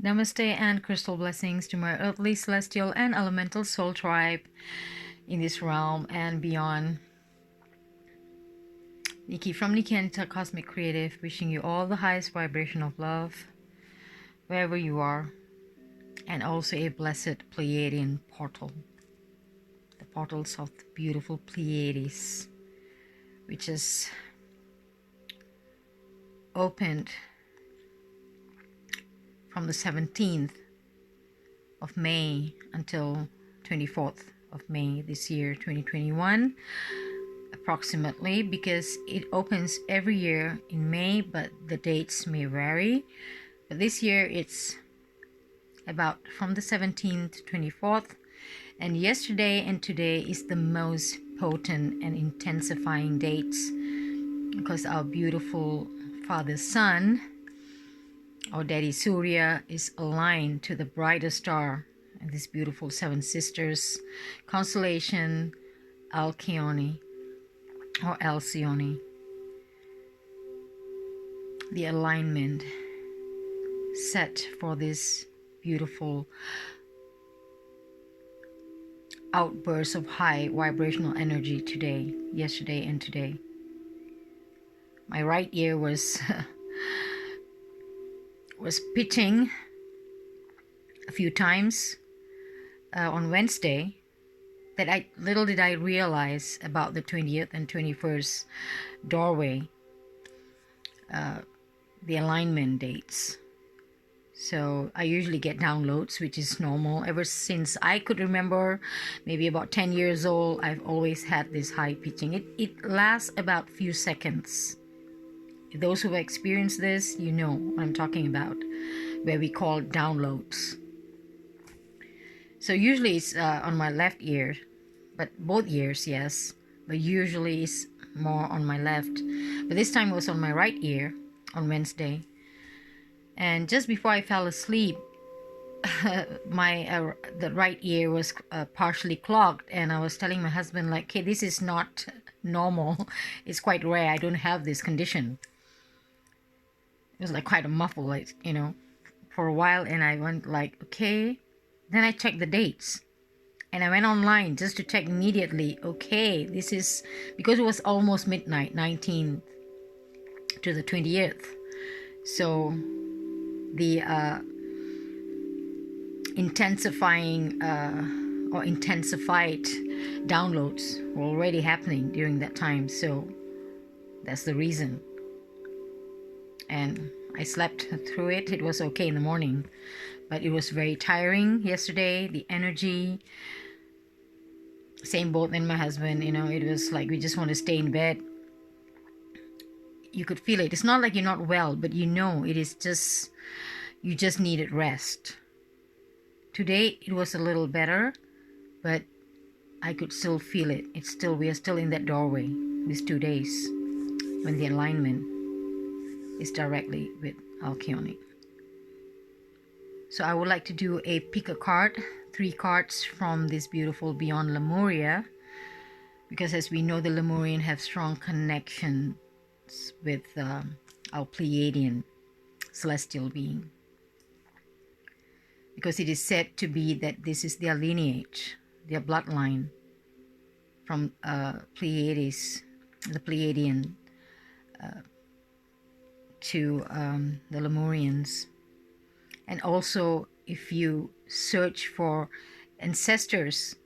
Namaste and crystal blessings to my earthly, celestial, and elemental soul tribe in this realm and beyond. Nikki from Nikki Anita Cosmic Creative, wishing you all the highest vibration of love wherever you are, and also a blessed Pleiadian portal, the portals of the beautiful Pleiades, which is opened from the 17th of May until 24th of May this year, 2021, approximately, because it opens every year in May, but the dates may vary. But this year it's about from the 17th to 24th, and yesterday and today is the most potent and intensifying dates, because our beautiful Father Sun, or Daddy Surya, is aligned to the brightest star in this beautiful Seven Sisters constellation, Alcyone or Alcyone. The alignment set for this beautiful outburst of high vibrational energy today, yesterday and today. My right ear was pitching a few times on Wednesday, that little did I realize about the 20th and 21st doorway, the alignment dates. So I usually get downloads, which is normal. Ever since I could remember, maybe about 10 years old, I've always had this high pitching. It lasts about few seconds. Those who have experienced this, you know what I'm talking about, where we call downloads. So usually it's on my left ear, but both ears, yes. But usually it's more on my left. But this time it was on my right ear on Wednesday. And just before I fell asleep, the right ear was partially clogged, and I was telling my husband, like, hey, this is not normal. It's quite rare. I don't have this condition. It was like quite a muffle, like, for a while, and I went like, okay. Then I checked the dates, and I went online just to check immediately. Okay, this is because it was almost midnight, 19th to the 20th. So the intensifying or intensified downloads were already happening during that time. So that's the reason. And I slept through it. It was okay in the morning, but it was very tiring yesterday. The energy, same boat in my husband, it was like we just want to stay in bed. You could feel it. It's not like you're not well, but it is just, you just needed rest. Today it was a little better, but I could still feel it. We are still in that doorway these 2 days when the alignment is directly with Alcyone. So I would like to do a pick a card, 3 cards from this beautiful Beyond Lemuria, because as we know, the Lemurian have strong connections with our Pleiadian celestial being, because it is said to be that this is their lineage, their bloodline from Pleiades, the Pleiadian, to the Lemurians. And also, if you search for ancestors,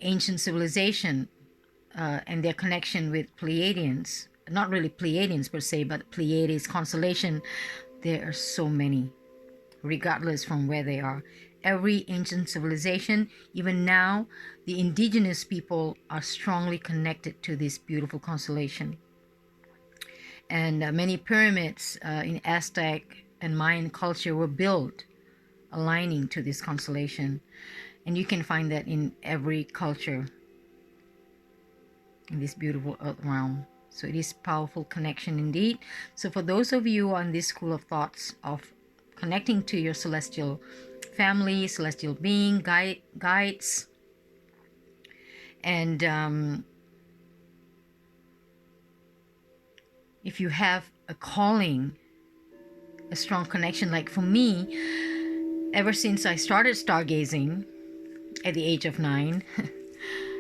ancient civilization, and their connection with Pleiadians, not really Pleiadians per se, but Pleiades constellation, there are so many, regardless from where they are. Every ancient civilization, even now, the indigenous people are strongly connected to this beautiful constellation. And many pyramids in Aztec and Mayan culture were built aligning to this constellation. And you can find that in every culture in this beautiful earth realm. So it is powerful connection indeed. So for those of you on this school of thoughts of connecting to your celestial family, celestial being, guides, and if you have a calling, a strong connection. Like for me, ever since I started stargazing at the age of 9,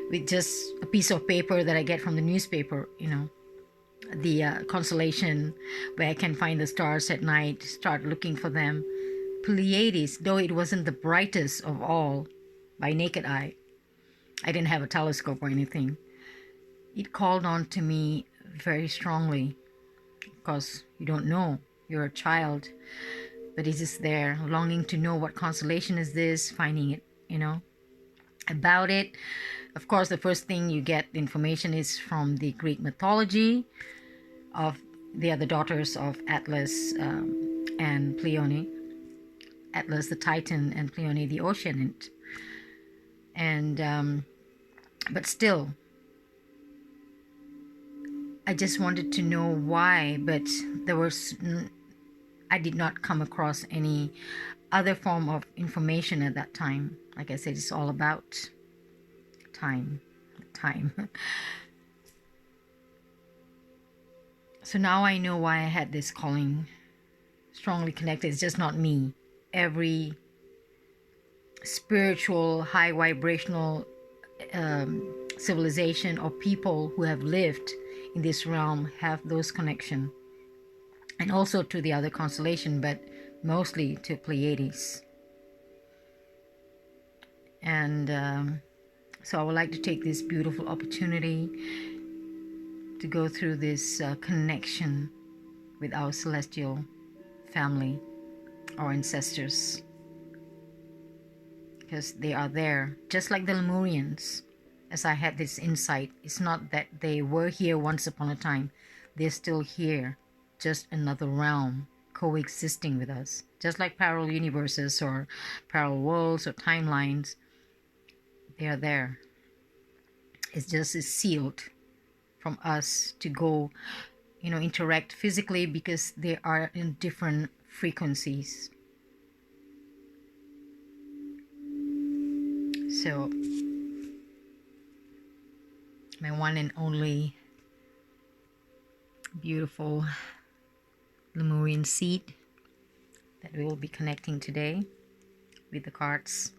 with just a piece of paper that I get from the newspaper, the constellation where I can find the stars at night, start looking for them. Pleiades, though it wasn't the brightest of all by naked eye, I didn't have a telescope or anything, it called on to me very strongly, because you don't know, you're a child, but it's just there, longing to know what constellation is this, finding it, about it. Of course, the first thing you get information is from the Greek mythology of the other daughters of Atlas and Pleione. Atlas the Titan and Pleione the Oceanid. And but still, I just wanted to know why, but I did not come across any other form of information at that time. Like I said, it's all about time. So now I know why I had this calling strongly connected. It's just not me. Every spiritual, high vibrational civilization or people who have lived in this realm have those connections. And also to the other constellation, but mostly to Pleiades. And so I would like to take this beautiful opportunity to go through this connection with our celestial family, our ancestors, because they are there, just like the Lemurians. As I had this insight, it's not that they were here once upon a time, they're still here, just another realm coexisting with us, just like parallel universes or parallel worlds or timelines. They are there. It's just sealed from us to go, interact physically, because they are in different frequencies. So my one and only beautiful Lemurian seed that we will be connecting today with the cards.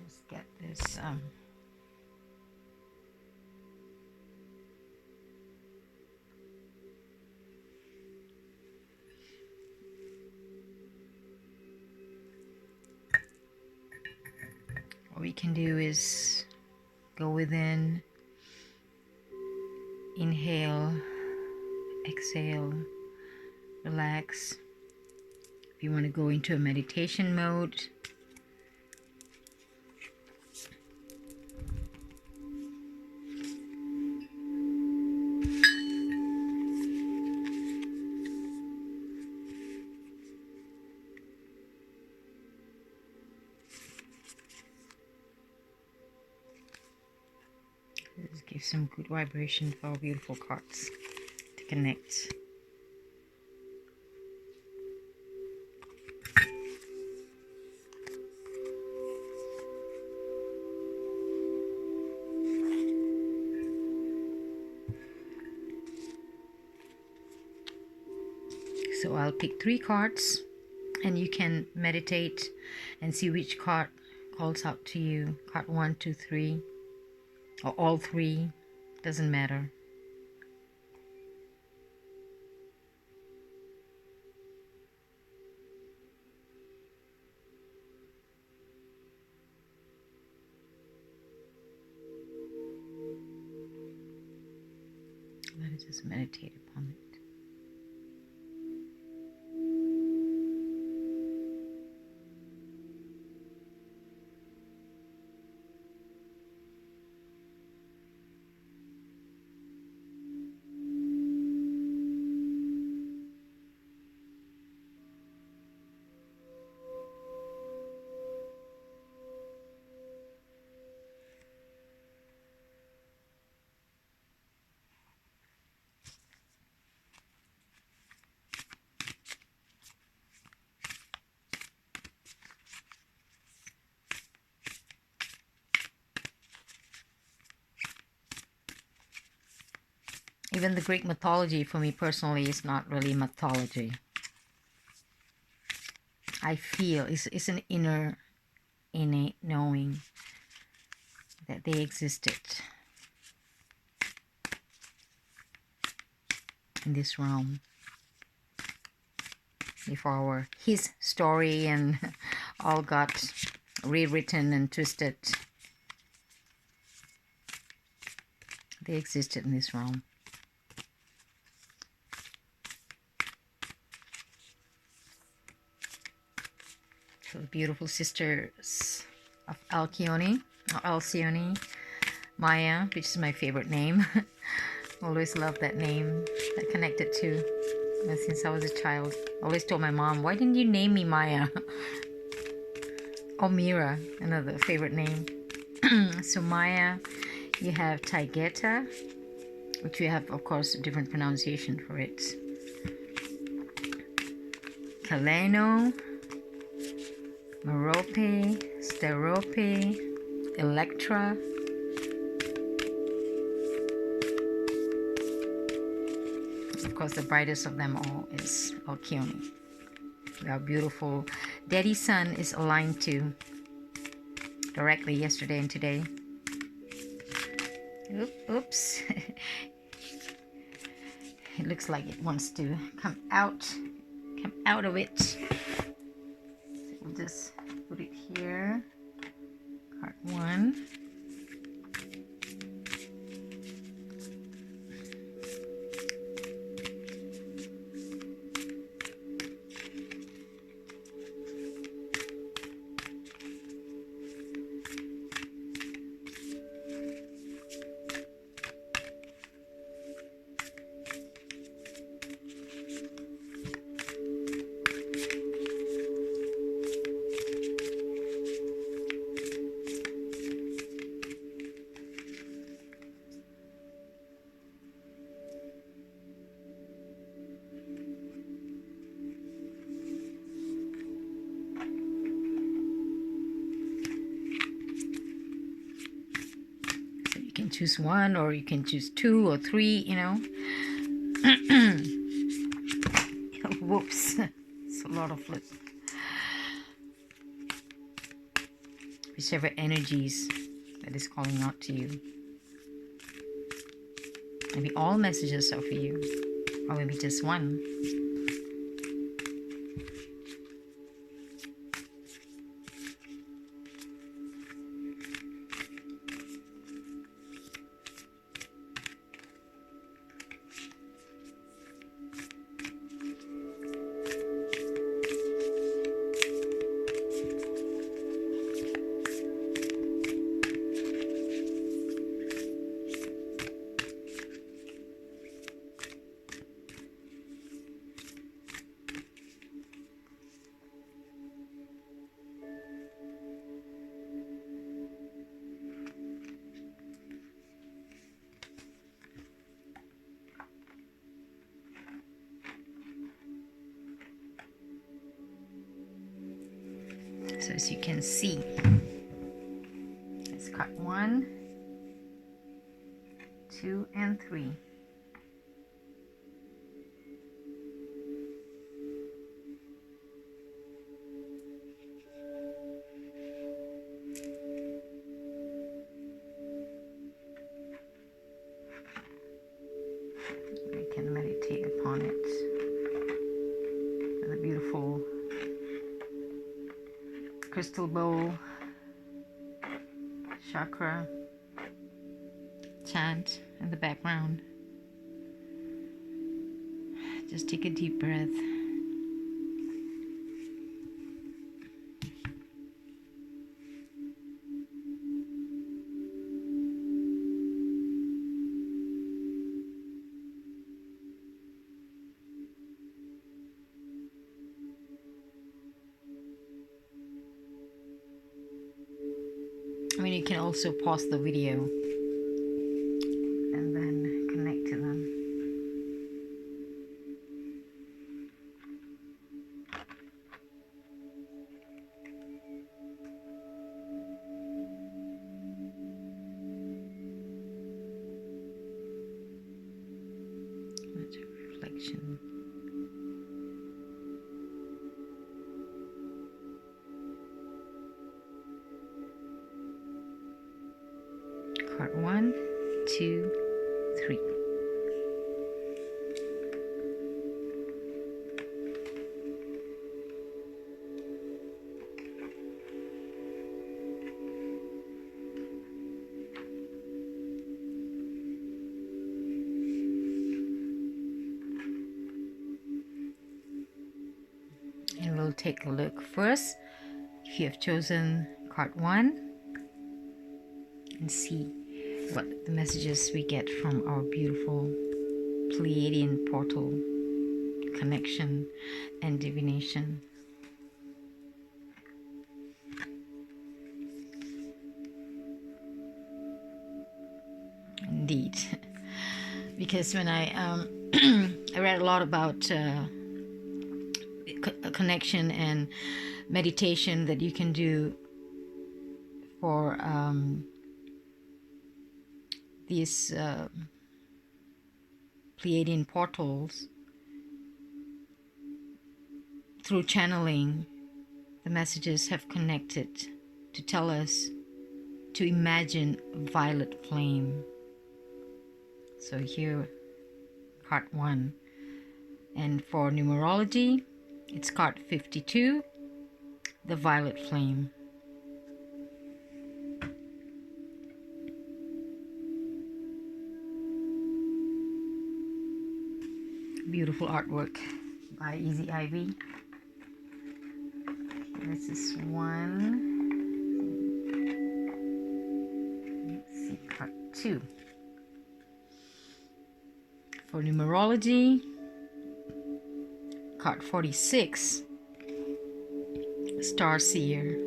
Let's get this what we can do is go within, inhale, exhale, relax. If you want to go into a meditation mode, let's give some good vibration for our beautiful cards to connect. So I'll pick 3 cards, and you can meditate and see which card calls out to you. Card 1, 2, 3, or all 3, doesn't matter. Let us just meditate upon it. Even the Greek mythology, for me personally, is not really mythology. I feel it's an innate knowing that they existed in this realm before his story and all got rewritten and twisted. They existed in this realm. So the beautiful sisters of Alcyone, Maya, which is my favorite name. Always loved that name. I connected to since I was a child. Always told my mom, why didn't you name me Maya? Or Mira, another favorite name. So Maya, you have Taygeta, which we have, of course, a different pronunciation for it. Kaleno, Merope, Sterope, Electra, of course, the brightest of them all is Alcyone. Our beautiful daddy sun is aligned to directly yesterday and today. Oops. It looks like it wants to come out of it. So we'll just put it here. Card 1. Choose one, or you can choose 2 or 3, you know. Whoops. It's a lot of flip. Whichever energies that is calling out to you. Maybe all messages are for you, or maybe just one. So as you can see, let's cut 1, 2, and 3. We can meditate upon it with a beautiful crystal bowl chakra chant in the background. Just take a deep breath. I mean, you can also pause the video and then connect to them. reflection. Card 1, 2, 3. And we'll take a look first if you have chosen card 1 and see what the messages we get from our beautiful Pleiadian portal connection and divination. Indeed, because when I I read a lot about connection and meditation that you can do for these Pleiadian portals. Through channeling, the messages have connected to tell us to imagine a violet flame. So here, card 1. And for numerology, it's card 52, the violet flame. Beautiful artwork by Easy Ivy. This is 1. Let's see, card 2. For numerology, card 46, Star Seer.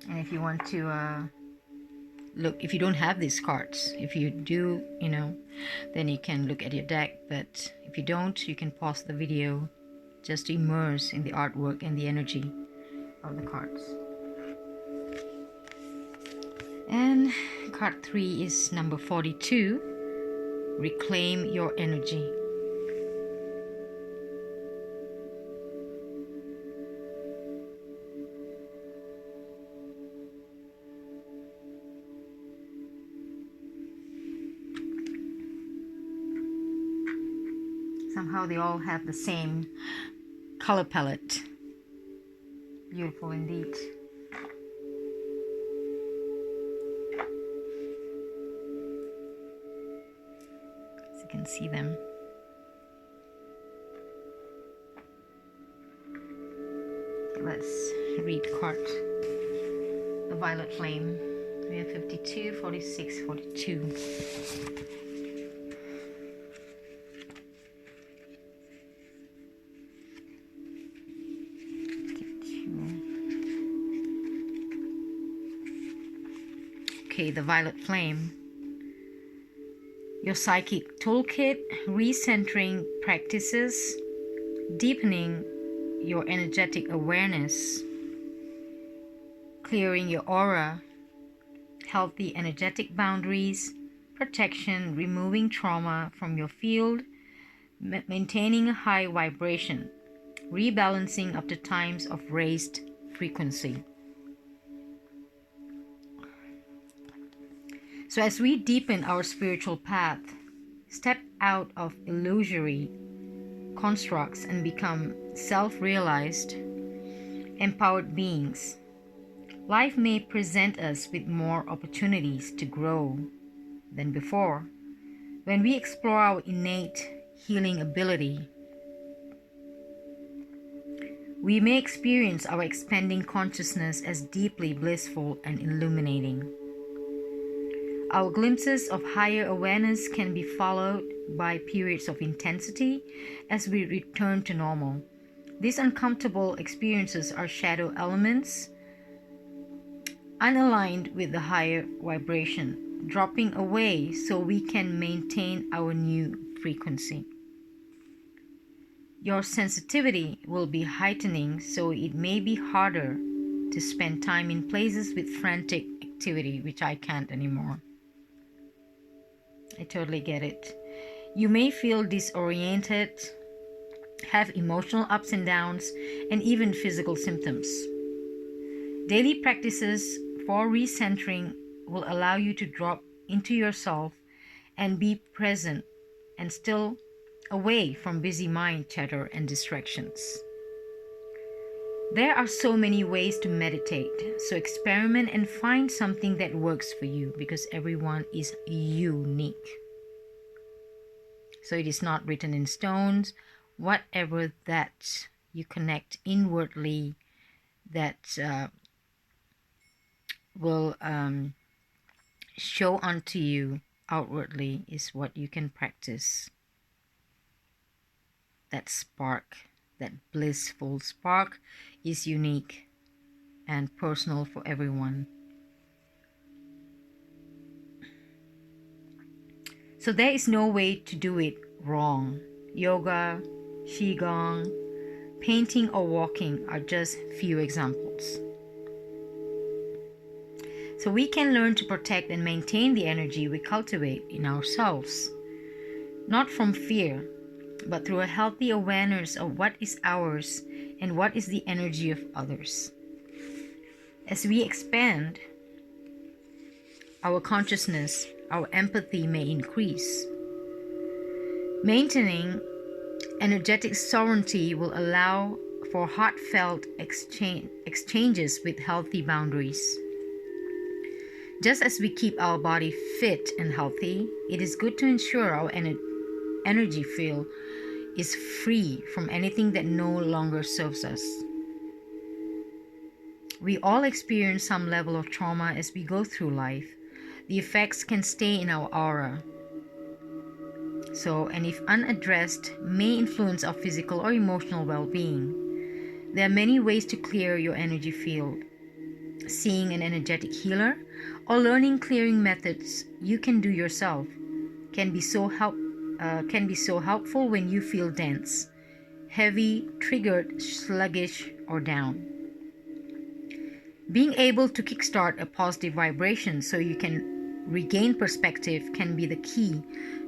And if you want to look, if you don't have these cards, if you do, then you can look at your deck. But if you don't, you can pause the video just to immerse in the artwork and the energy of the cards. And card 3 is number 42, reclaim your energy. Somehow they all have the same color palette. Beautiful indeed. As you can see them. Let's read card the violet flame. We have 52, 46, 42. Okay, the violet flame. Your psychic toolkit, recentering practices, deepening your energetic awareness, clearing your aura, healthy energetic boundaries, protection, removing trauma from your field, maintaining a high vibration, rebalancing after times of raised frequency. So as we deepen our spiritual path, step out of illusory constructs and become self-realized, empowered beings, life may present us with more opportunities to grow than before. When we explore our innate healing ability, we may experience our expanding consciousness as deeply blissful and illuminating. Our glimpses of higher awareness can be followed by periods of intensity as we return to normal. These uncomfortable experiences are shadow elements, unaligned with the higher vibration, dropping away so we can maintain our new frequency. Your sensitivity will be heightening, so it may be harder to spend time in places with frantic activity, which I can't anymore. I totally get it. You may feel disoriented, have emotional ups and downs, and even physical symptoms. Daily practices for recentering will allow you to drop into yourself and be present and still away from busy mind chatter and distractions. There are so many ways to meditate, so experiment and find something that works for you, because everyone is unique. So it is not written in stones. Whatever that you connect inwardly that will show unto you outwardly is what you can practice. That spark, that blissful spark, is unique and personal for everyone. So there is no way to do it wrong. Yoga, qigong, painting or walking are just few examples. So we can learn to protect and maintain the energy we cultivate in ourselves, not from fear, but through a healthy awareness of what is ours and what is the energy of others. As we expand our consciousness, our empathy may increase. Maintaining energetic sovereignty will allow for heartfelt exchanges with healthy boundaries. Just as we keep our body fit and healthy, it is good to ensure our energy field is free from anything that no longer serves us. We all experience some level of trauma as we go through life. The effects can stay in our aura. And if unaddressed, may influence our physical or emotional well-being. There are many ways to clear your energy field. Seeing an energetic healer or learning clearing methods you can do yourself can be so helpful when you feel dense, heavy, triggered, sluggish, or down. Being able to kickstart a positive vibration so you can regain perspective can be the key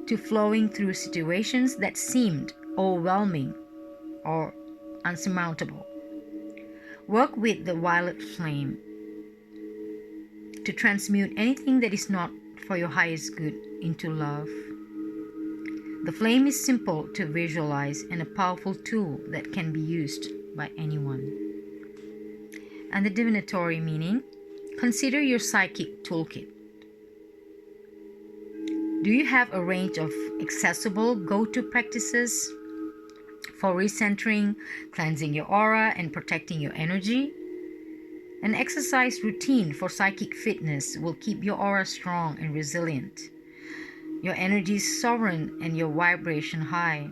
to flowing through situations that seemed overwhelming or unsurmountable. Work with the violet flame to transmute anything that is not for your highest good into love. The flame is simple to visualize and a powerful tool that can be used by anyone. And the divinatory meaning, consider your psychic toolkit. Do you have a range of accessible go-to practices for recentering, cleansing your aura, and protecting your energy? An exercise routine for psychic fitness will keep your aura strong and resilient, your energy sovereign, and your vibration high.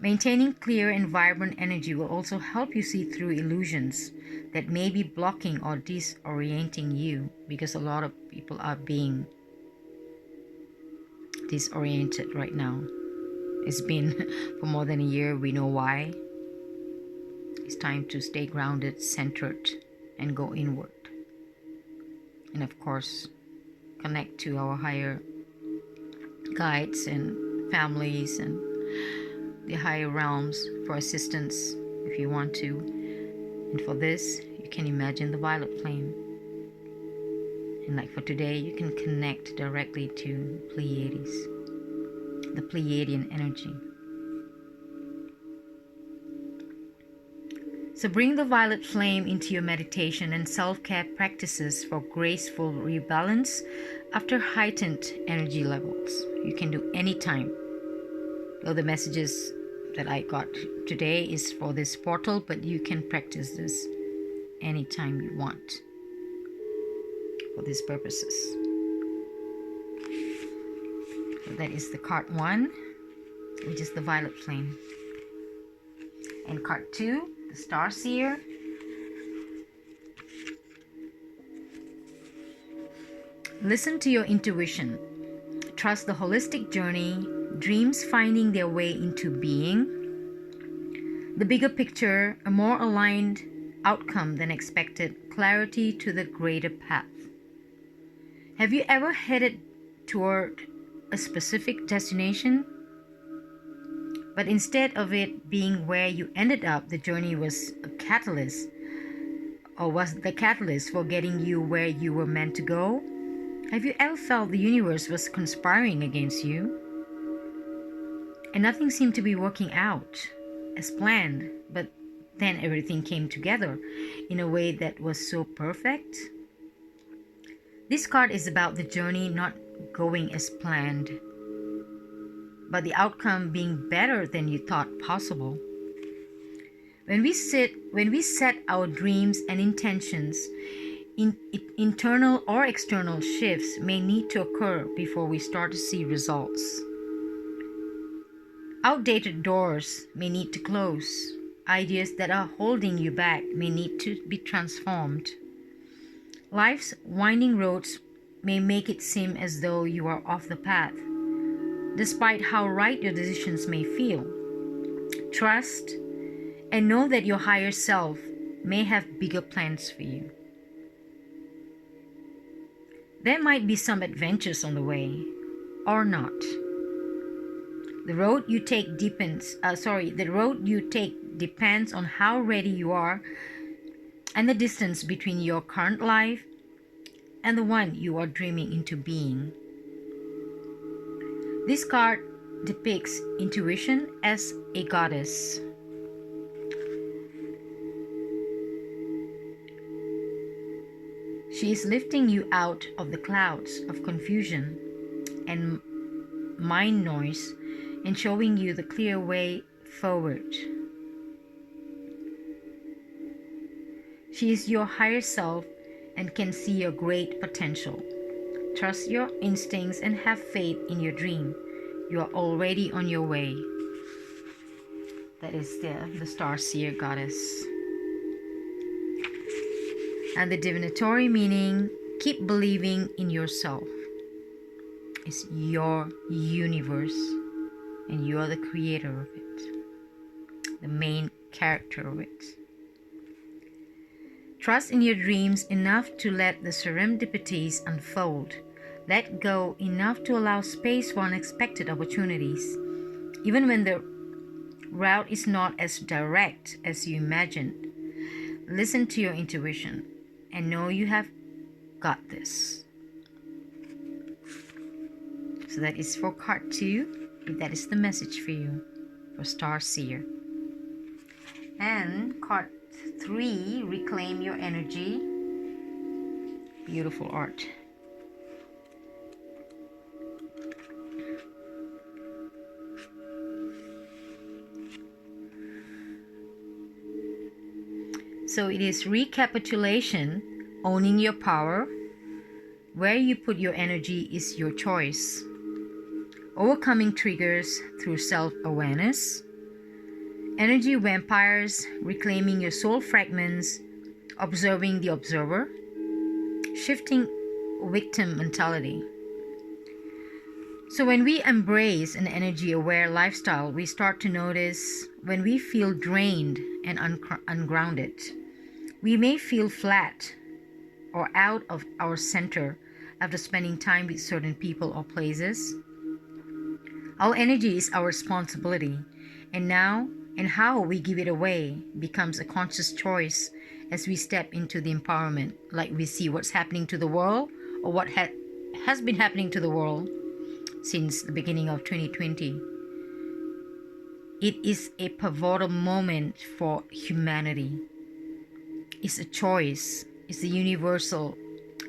Maintaining clear and vibrant energy will also help you see through illusions that may be blocking or disorienting you, because a lot of people are being disoriented right now. It's been for more than a year. We know why. It's time to stay grounded, centered, and go inward. And of course, connect to our higher guides and families and the higher realms for assistance if you want to. And for this, you can imagine the violet flame. And like for today, you can connect directly to Pleiades, the Pleiadian energy. So bring the violet flame into your meditation and self-care practices for graceful rebalance after heightened energy levels. You can do anytime. Though the messages that I got today is for this portal, but you can practice this anytime you want for these purposes. So that is the card 1, which is the violet flame. And card 2, the Star Seer. Listen to your intuition. Trust the holistic journey, dreams finding their way into being. the bigger picture, a more aligned outcome than expected, clarity to the greater path. Have you ever headed toward a specific destination, but instead of it being where you ended up, the journey was a catalyst, or was the catalyst for getting you where you were meant to go? Have you ever felt the universe was conspiring against you, and nothing seemed to be working out as planned, but then everything came together in a way that was so perfect? This card is about the journey not going as planned, but the outcome being better than you thought possible. When we set our dreams and intentions, internal or external shifts may need to occur before we start to see results. Outdated doors may need to close. Ideas that are holding you back may need to be transformed. Life's winding roads may make it seem as though you are off the path, despite how right your decisions may feel. Trust and know that your higher self may have bigger plans for you. There might be some adventures on the way, or not. The road you take depends on how ready you are and the distance between your current life and the one you are dreaming into being. This card depicts intuition as a goddess. She is lifting you out of the clouds of confusion and mind noise and showing you the clear way forward. She is your higher self and can see your great potential. Trust your instincts and have faith in your dream. You are already on your way. That is the Star Seer Goddess. And the divinatory meaning, keep believing in yourself. It's your universe, and you are the creator of it, the main character of it. Trust in your dreams enough to let the serendipities unfold. Let go enough to allow space for unexpected opportunities, even when the route is not as direct as you imagined. Listen to your intuition and know you have got this. So that is for card 2, if that is the message for you, for Star Seer. And card 3, reclaim your energy. Beautiful art. So it is recapitulation, owning your power. Where you put your energy is your choice. Overcoming triggers through self-awareness. Energy vampires, reclaiming your soul fragments, observing the observer. Shifting victim mentality. So when we embrace an energy-aware lifestyle, we start to notice when we feel drained and ungrounded. We may feel flat or out of our center after spending time with certain people or places. Our energy is our responsibility, and how we give it away becomes a conscious choice as we step into the empowerment, like we see what's happening to the world, or what has been happening to the world since the beginning of 2020. It is a pivotal moment for humanity. It's a choice. It's the universal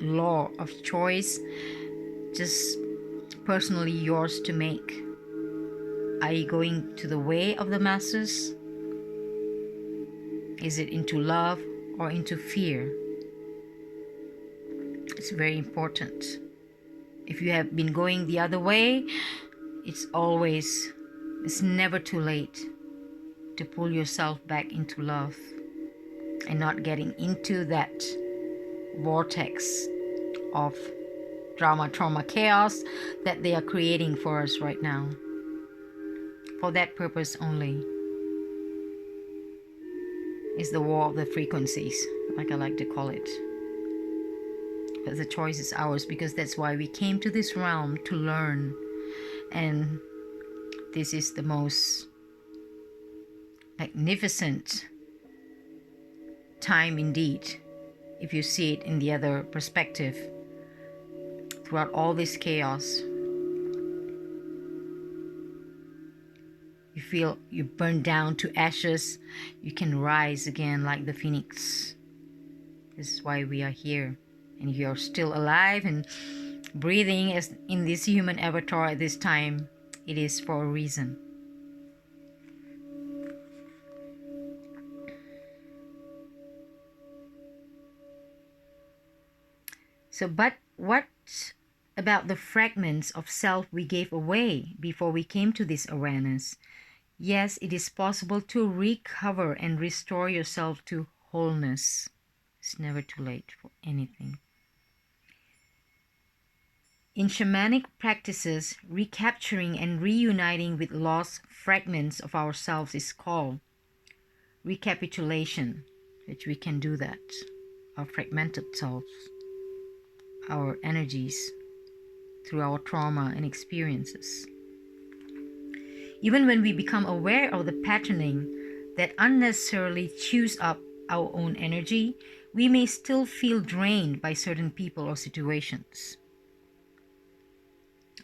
law of choice, just personally yours to make. Are you going to the way of the masses? Is it into love or into fear? It's very important. If you have been going the other way, it's never too late to pull yourself back into love and not getting into that vortex of drama, trauma, chaos that they are creating for us right now. For that purpose only. It's the war of the frequencies, like I like to call it. But the choice is ours, because that's why we came to this realm, to learn. And this is the most magnificent time indeed, if you see it in the other perspective. Throughout all this chaos, you feel you burn down to ashes, you can rise again like the phoenix. This is why we are here. And if you're still alive and breathing as in this human avatar at this time, it is for a reason. So, but what about the fragments of self we gave away before we came to this awareness? Yes, it is possible to recover and restore yourself to wholeness. It's never too late for anything. In shamanic practices, recapturing and reuniting with lost fragments of ourselves is called recapitulation, which we can do that, our fragmented selves, our energies, through our trauma and experiences. Even when we become aware of the patterning that unnecessarily chews up our own energy, we may still feel drained by certain people or situations,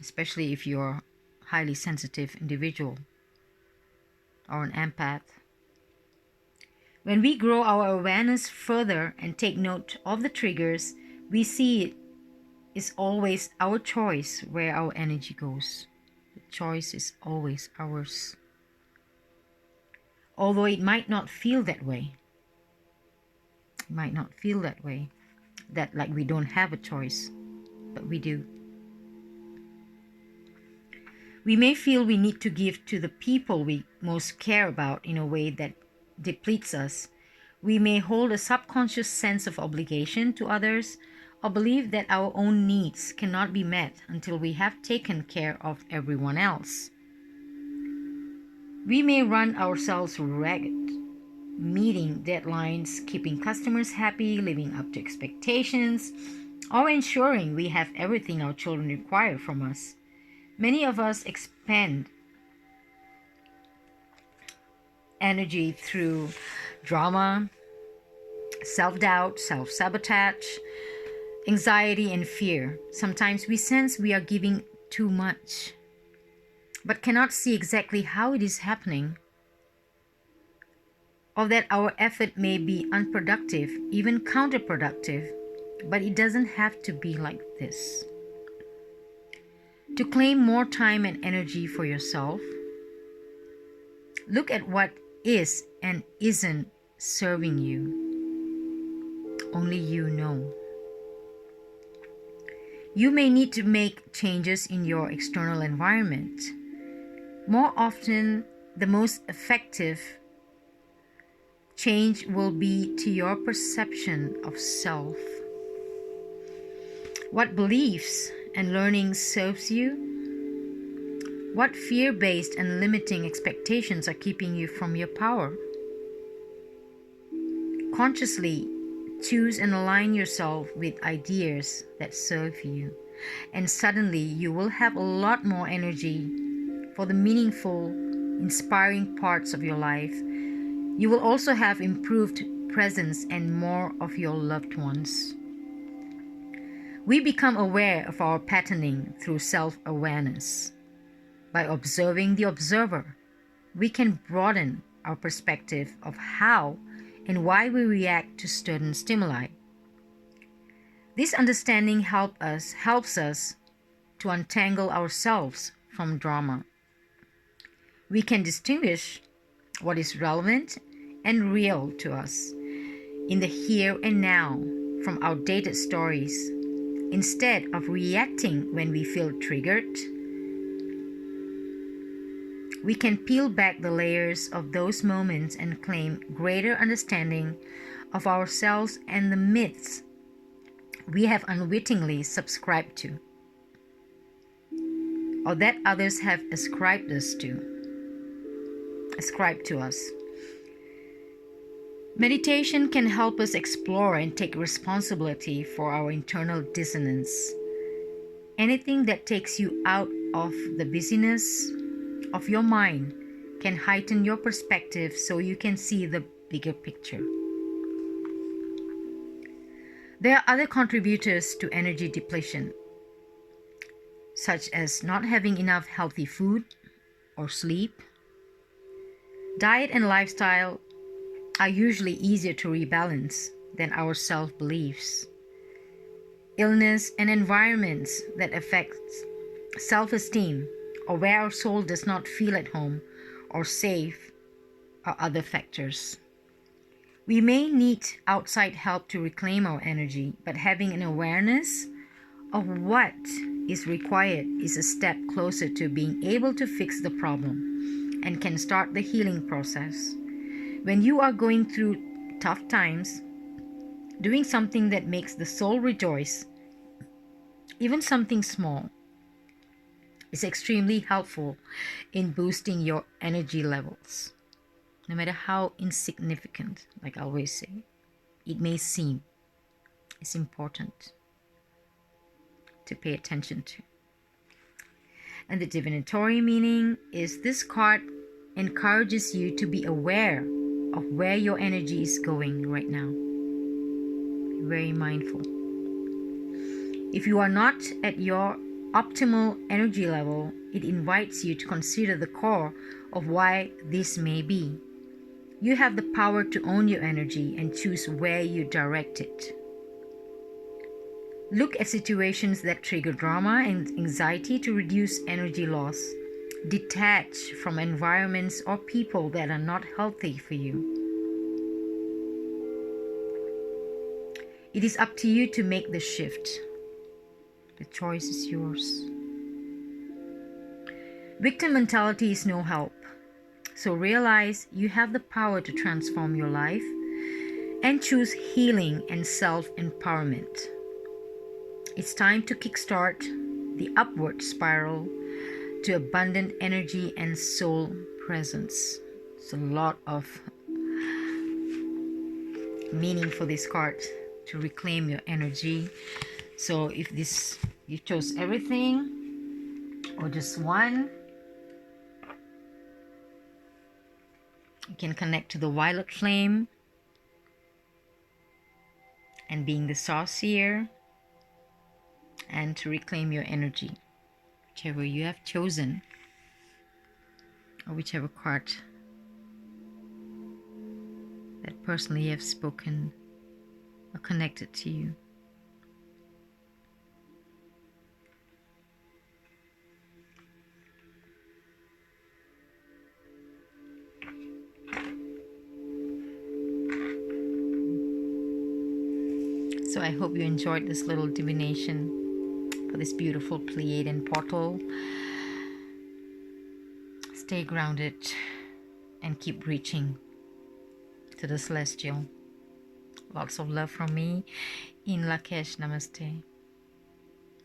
especially if you're a highly sensitive individual or an empath. When we grow our awareness further and take note of the triggers, we see it is always our choice where our energy goes. The choice is always ours. Although it might not feel that way. It might not feel that way. That like we don't have a choice. But we do. We may feel we need to give to the people we most care about in a way that depletes us. We may hold a subconscious sense of obligation to others, or believe that our own needs cannot be met until we have taken care of everyone else. We may run ourselves ragged, meeting deadlines, keeping customers happy, living up to expectations, or ensuring we have everything our children require from us. Many of us expend energy through drama, self-doubt, self-sabotage, anxiety, and fear. Sometimes we sense we are giving too much, but cannot see exactly how it is happening, or that our effort may be unproductive, even counterproductive, but it doesn't have to be like this. To claim more time and energy for yourself, look at what is and isn't serving you. Only you know. You may need to make changes in your external environment. More often, the most effective change will be to your perception of self. What beliefs and learning serves you? What fear-based and limiting expectations are keeping you from your power? Consciously choose and align yourself with ideas that serve you, and suddenly you will have a lot more energy for the meaningful, inspiring parts of your life. You will also have improved presence and more of your loved ones. We become aware of our patterning through self-awareness. By observing the observer, we can broaden our perspective of how and why we react to certain stimuli. This understanding helps us to untangle ourselves from drama. We can distinguish what is relevant and real to us in the here and now from outdated stories. Instead of reacting when we feel triggered, we can peel back the layers of those moments and claim greater understanding of ourselves and the myths we have unwittingly subscribed to, or that others have ascribed to us. Meditation can help us explore and take responsibility for our internal dissonance. Anything that takes you out of the busyness of your mind can heighten your perspective so you can see the bigger picture. There are other contributors to energy depletion, such as not having enough healthy food or sleep. Diet and lifestyle are usually easier to rebalance than our self-beliefs. Illness and environments that affect self-esteem, or where our soul does not feel at home or safe, are other factors. We may need outside help to reclaim our energy, but having an awareness of what is required is a step closer to being able to fix the problem and can start the healing process. When you are going through tough times, doing something that makes the soul rejoice, even something small, is extremely helpful in boosting your energy levels. No matter how insignificant, like I always say, it may seem, it's important to pay attention to. And the divinatory meaning is this card encourages you to be aware of where your energy is going right now. Be very mindful. If you are not at your optimal energy level, it invites you to consider the core of why this may be. You have the power to own your energy and choose where you direct it. Look at situations that trigger drama and anxiety to reduce energy loss. Detach from environments or people that are not healthy for you. It is up to you to make the shift. The choice is yours. Victim mentality is no help. So realize you have the power to transform your life and choose healing and self-empowerment. It's time to kickstart the upward spiral to abundant energy and soul presence. It's a lot of meaning for this card, to reclaim your energy. So if you chose everything or just one, you can connect to the violet flame and being the saucier, and to reclaim your energy, whichever you have chosen, or whichever card that personally have spoken or connected to you. So I hope you enjoyed this little divination for this beautiful Pleiadian portal. Stay grounded and keep reaching to the celestial. Lots of love from me. In Lakesh, namaste.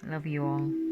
Love you all.